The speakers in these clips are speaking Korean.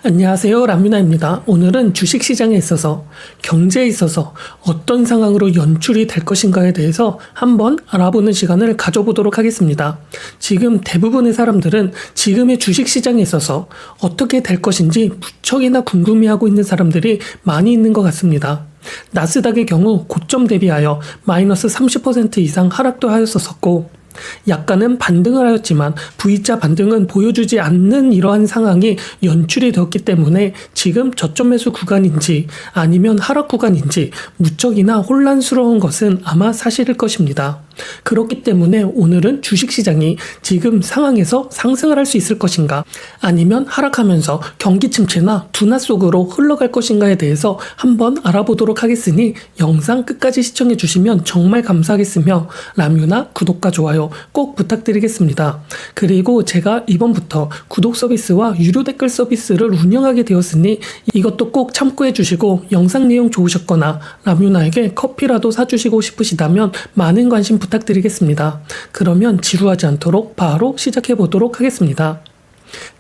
안녕하세요, 람유나입니다. 오늘은 주식시장에 있어서 경제에 있어서 어떤 상황으로 연출이 될 것인가에 대해서 한번 알아보는 시간을 가져보도록 하겠습니다. 지금 대부분의 사람들은 지금의 주식시장에 있어서 어떻게 될 것인지 무척이나 궁금해하고 있는 사람들이 많이 있는 것 같습니다. 나스닥의 경우 고점 대비하여 마이너스 30% 이상 하락도 하였었고, 약간은 반등을 하였지만 V자 반등은 보여주지 않는 이러한 상황이 연출이 되었기 때문에 지금 저점 매수 구간인지 아니면 하락 구간인지 무척이나 혼란스러운 것은 아마 사실일 것입니다. 그렇기 때문에 오늘은 주식시장이 지금 상황에서 상승을 할 수 있을 것인가, 아니면 하락하면서 경기 침체나 둔화 속으로 흘러갈 것인가에 대해서 한번 알아보도록 하겠으니 영상 끝까지 시청해 주시면 정말 감사하겠으며 람유나 구독과 좋아요 꼭 부탁드리겠습니다. 그리고 제가 이번부터 구독 서비스와 유료 댓글 서비스를 운영하게 되었으니 이것도 꼭 참고해 주시고, 영상 내용 좋으셨거나 람유나에게 커피라도 사주시고 싶으시다면 많은 관심 부탁드리겠습니다. 그러면 지루하지 않도록 바로 시작해 보도록 하겠습니다.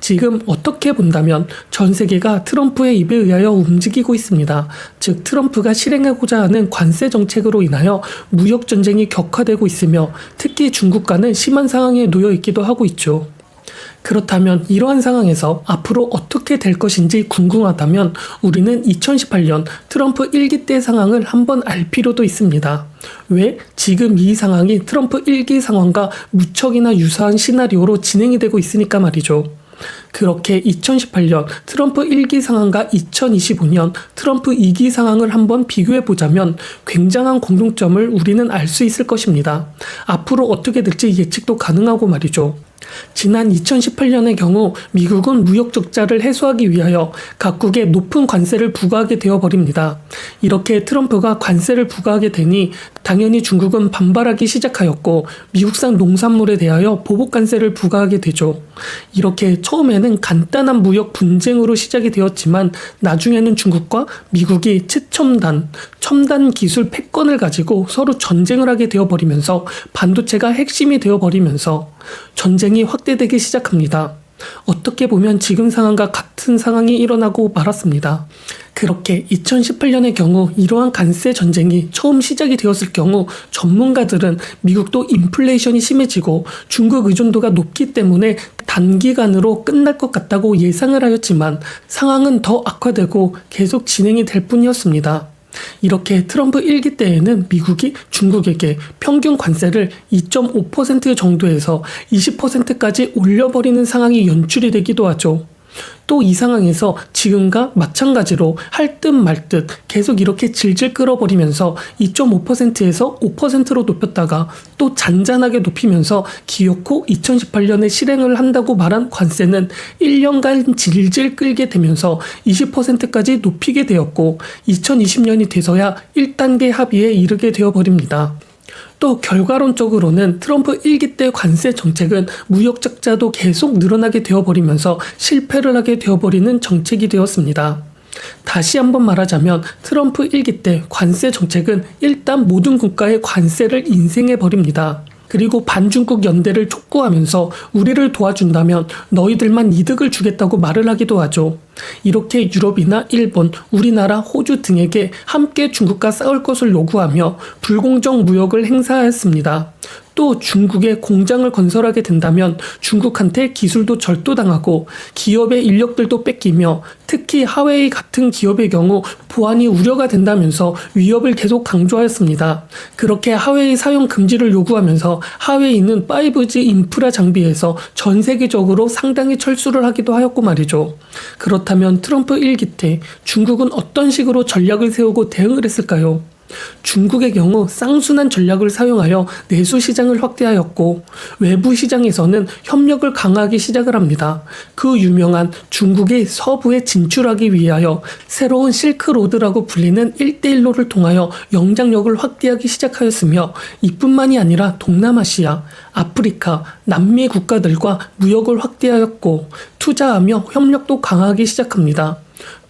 지금 어떻게 본다면 전 세계가 트럼프의 입에 의하여 움직이고 있습니다. 즉, 트럼프가 실행하고자 하는 관세 정책으로 인하여 무역 전쟁이 격화되고 있으며 특히 중국과는 심한 상황에 놓여 있기도 하고 있죠. 그렇다면 이러한 상황에서 앞으로 어떻게 될 것인지 궁금하다면 우리는 2018년 트럼프 1기 때 상황을 한번 알 필요도 있습니다. 왜? 지금 이 상황이 트럼프 1기 상황과 무척이나 유사한 시나리오로 진행이 되고 있으니까 말이죠. 그렇게 2018년 트럼프 1기 상황과 2025년 트럼프 2기 상황을 한번 비교해 보자면 굉장한 공통점을 우리는 알 수 있을 것입니다. 앞으로 어떻게 될지 예측도 가능하고 말이죠. 지난 2018년의 경우 미국은 무역 적자를 해소하기 위하여 각국에 높은 관세를 부과하게 되어버립니다. 이렇게 트럼프가 관세를 부과하게 되니 당연히 중국은 반발하기 시작하였고 미국산 농산물에 대하여 보복 관세를 부과하게 되죠. 이렇게 처음에는 간단한 무역 분쟁으로 시작이 되었지만 나중에는 중국과 미국이 최첨단, 첨단 기술 패권을 가지고 서로 전쟁을 하게 되어버리면서 반도체가 핵심이 되어버리면서 전쟁이 확대되기 시작합니다. 어떻게 보면 지금 상황과 같은 상황이 일어나고 말았습니다. 그렇게 2018년의 경우 이러한 관세 전쟁이 처음 시작이 되었을 경우 전문가들은 미국도 인플레이션이 심해지고 중국 의존도가 높기 때문에 단기간으로 끝날 것 같다고 예상을 하였지만 상황은 더 악화되고 계속 진행이 될 뿐이었습니다. 이렇게 트럼프 1기 때에는 미국이 중국에게 평균 관세를 2.5% 정도에서 20%까지 올려버리는 상황이 연출이 되기도 하죠. 또 이 상황에서 지금과 마찬가지로 할 듯 말 듯 계속 이렇게 질질 끌어버리면서 2.5%에서 5%로 높였다가 또 잔잔하게 높이면서 기어코 2018년에 실행을 한다고 말한 관세는 1년간 질질 끌게 되면서 20%까지 높이게 되었고 2020년이 돼서야 1단계 합의에 이르게 되어버립니다. 또 결과론적으로는 트럼프 1기 때 관세 정책은 무역 적자도 계속 늘어나게 되어버리면서 실패를 하게 되어버리는 정책이 되었습니다. 다시 한번 말하자면 트럼프 1기 때 관세 정책은 일단 모든 국가의 관세를 인생해버립니다. 그리고 반중국 연대를 촉구하면서 우리를 도와준다면 너희들만 이득을 주겠다고 말을 하기도 하죠. 이렇게 유럽이나 일본, 우리나라, 호주 등에게 함께 중국과 싸울 것을 요구하며 불공정 무역을 행사하였습니다. 또 중국에 공장을 건설하게 된다면 중국한테 기술도 절도당하고 기업의 인력들도 뺏기며 특히 하웨이 같은 기업의 경우 보안이 우려가 된다면서 위협을 계속 강조하였습니다. 그렇게 하웨이 사용 금지를 요구하면서 하웨이는 5G 인프라 장비에서 전 세계적으로 상당히 철수를 하기도 하였고 말이죠. 그렇다면 트럼프 1기 때 중국은 어떤 식으로 전략을 세우고 대응을 했을까요? 중국의 경우 쌍순환 전략을 사용하여 내수 시장을 확대하였고 외부 시장에서는 협력을 강화하기 시작을 합니다. 그 유명한 중국의 서부에 진출하기 위하여 새로운 실크로드라고 불리는 1대1로를 통하여 영장력을 확대하기 시작하였으며 이뿐만이 아니라 동남아시아, 아프리카, 남미 국가들과 무역을 확대하였고 투자하며 협력도 강화하기 시작합니다.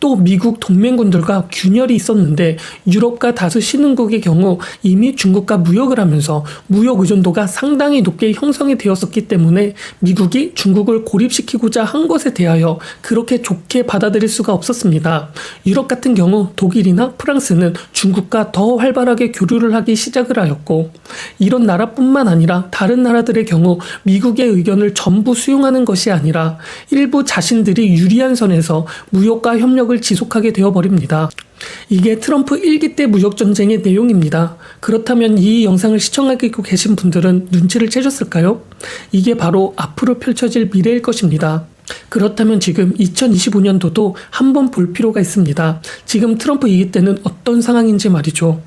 또 미국 동맹군들과 균열이 있었는데 유럽과 다수 신흥국의 경우 이미 중국과 무역을 하면서 무역 의존도가 상당히 높게 형성이 되었었기 때문에 미국이 중국을 고립시키고자 한 것에 대하여 그렇게 좋게 받아들일 수가 없었습니다. 유럽 같은 경우 독일이나 프랑스는 중국과 더 활발하게 교류를 하기 시작을 하였고, 이런 나라뿐만 아니라 다른 나라들의 경우 미국의 의견을 전부 수용하는 것이 아니라 일부 자신들이 유리한 선에서 무역과 협력을 지속하게 되어버립니다. 이게 트럼프 1기 때 무역전쟁의 내용입니다. 그렇다면 이 영상을 시청하고 계신 분들은 눈치를 채셨을까요? 이게 바로 앞으로 펼쳐질 미래일 것입니다. 그렇다면 지금 2025년도도 한번 볼 필요가 있습니다. 지금 트럼프 2기 때는 어떤 상황인지 말이죠.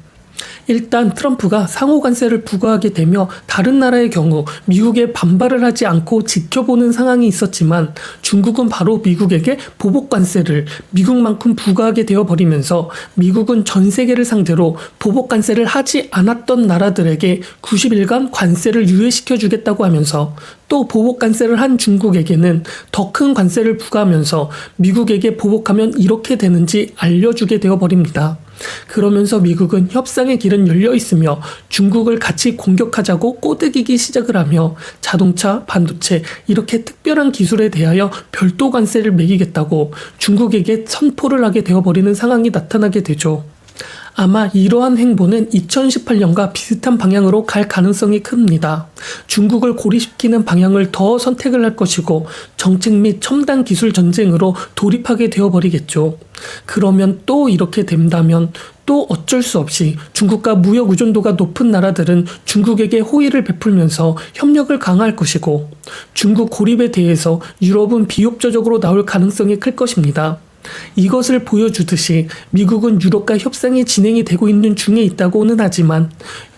일단 트럼프가 상호관세를 부과하게 되며 다른 나라의 경우 미국에 반발을 하지 않고 지켜보는 상황이 있었지만, 중국은 바로 미국에게 보복관세를 미국만큼 부과하게 되어버리면서 미국은 전 세계를 상대로 보복관세를 하지 않았던 나라들에게 90일간 관세를 유예시켜 주겠다고 하면서, 또 보복관세를 한 중국에게는 더 큰 관세를 부과하면서 미국에게 보복하면 이렇게 되는지 알려주게 되어버립니다. 그러면서 미국은 협상의 길은 열려 있으며 중국을 같이 공격하자고 꼬드기기 시작을 하며 자동차, 반도체 이렇게 특별한 기술에 대하여 별도 관세를 매기겠다고 중국에게 선포를 하게 되어버리는 상황이 나타나게 되죠. 아마 이러한 행보는 2018년과 비슷한 방향으로 갈 가능성이 큽니다. 중국을 고립시키는 방향을 더 선택을 할 것이고 정책 및 첨단 기술 전쟁으로 돌입하게 되어버리겠죠. 그러면 또 이렇게 된다면 또 어쩔 수 없이 중국과 무역 의존도가 높은 나라들은 중국에게 호의를 베풀면서 협력을 강화할 것이고, 중국 고립에 대해서 유럽은 비협조적으로 나올 가능성이 클 것입니다. 이것을 보여주듯이 미국은 유럽과 협상이 진행이 되고 있는 중에 있다고는 하지만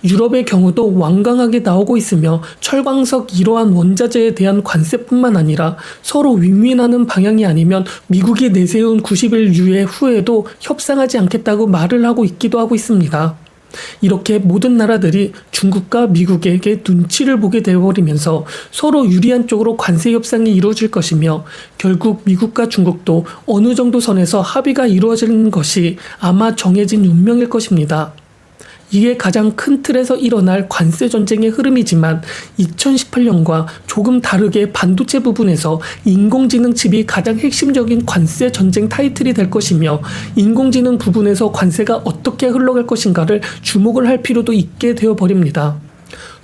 유럽의 경우도 완강하게 나오고 있으며 철광석 이러한 원자재에 대한 관세뿐만 아니라 서로 윈윈하는 방향이 아니면 미국이 내세운 90일 유예 후에도 협상하지 않겠다고 말을 하고 있기도 하고 있습니다. 이렇게 모든 나라들이 중국과 미국에게 눈치를 보게 되어버리면서 서로 유리한 쪽으로 관세 협상이 이루어질 것이며, 결국 미국과 중국도 어느 정도 선에서 합의가 이루어지는 것이 아마 정해진 운명일 것입니다. 이게 가장 큰 틀에서 일어날 관세 전쟁의 흐름이지만 2018년과 조금 다르게 반도체 부분에서 인공지능 칩이 가장 핵심적인 관세 전쟁 타이틀이 될 것이며, 인공지능 부분에서 관세가 어떻게 흘러갈 것인가를 주목을 할 필요도 있게 되어버립니다.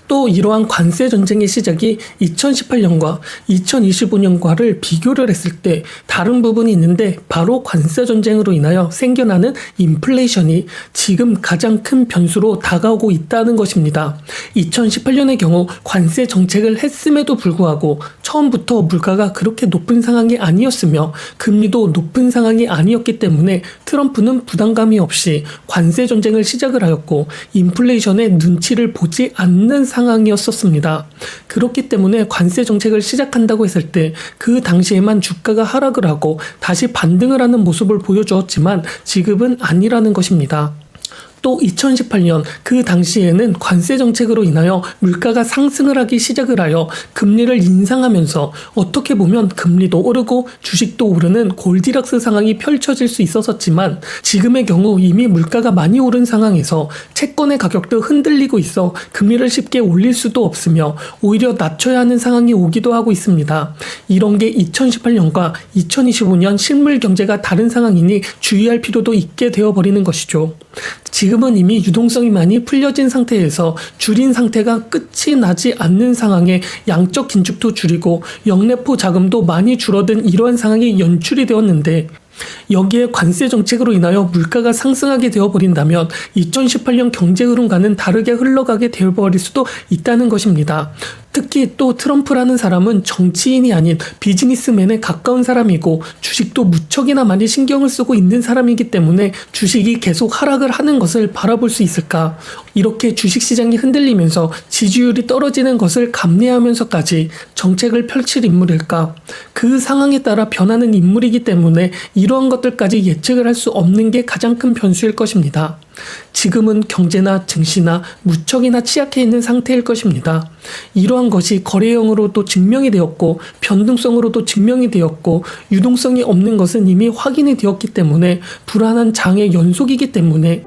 또 이러한 관세 전쟁의 시작이 2018년과 2025년과를 비교를 했을 때 다른 부분이 있는데, 바로 관세 전쟁으로 인하여 생겨나는 인플레이션이 지금 가장 큰 변수로 다가오고 있다는 것입니다. 2018년의 경우 관세 정책을 했음에도 불구하고 처음부터 물가가 그렇게 높은 상황이 아니었으며 금리도 높은 상황이 아니었기 때문에 트럼프는 부담감이 없이 관세 전쟁을 시작을 하였고 인플레이션의 눈치를 보지 않는 상황이었었습니다. 그렇기 때문에 관세 정책을 시작한다고 했을 때 그 당시에만 주가가 하락을 하고 다시 반등을 하는 모습을 보여주었지만 지금은 아니라는 것입니다. 또 2018년 그 당시에는 관세 정책으로 인하여 물가가 상승을 하기 시작을 하여 금리를 인상하면서 어떻게 보면 금리도 오르고 주식도 오르는 골디락스 상황이 펼쳐질 수 있었지만, 지금의 경우 이미 물가가 많이 오른 상황에서 채권의 가격도 흔들리고 있어 금리를 쉽게 올릴 수도 없으며 오히려 낮춰야 하는 상황이 오기도 하고 있습니다. 이런 게 2018년과 2025년 실물 경제가 다른 상황이니 주의할 필요도 있게 되어버리는 것이죠. 지금은 이미 유동성이 많이 풀려진 상태에서 줄인 상태가 끝이 나지 않는 상황에 양적 긴축도 줄이고 영내포 자금도 많이 줄어든 이러한 상황이 연출이 되었는데, 여기에 관세 정책으로 인하여 물가가 상승하게 되어버린다면 2018년 경제 흐름과는 다르게 흘러가게 되어버릴 수도 있다는 것입니다. 특히 또 트럼프라는 사람은 정치인이 아닌 비즈니스맨에 가까운 사람이고 주식도 무척이나 많이 신경을 쓰고 있는 사람이기 때문에 주식이 계속 하락을 하는 것을 바라볼 수 있을까? 이렇게 주식시장이 흔들리면서 지지율이 떨어지는 것을 감내하면서까지 정책을 펼칠 인물일까? 그 상황에 따라 변하는 인물이기 때문에 이러한 것들까지 예측을 할 수 없는 게 가장 큰 변수일 것입니다. 지금은 경제나 증시나 무척이나 취약해 있는 상태일 것입니다. 이러한 것이 거래형으로도 증명이 되었고 변동성으로도 증명이 되었고 유동성이 없는 것은 이미 확인이 되었기 때문에 불안한 장의 연속이기 때문에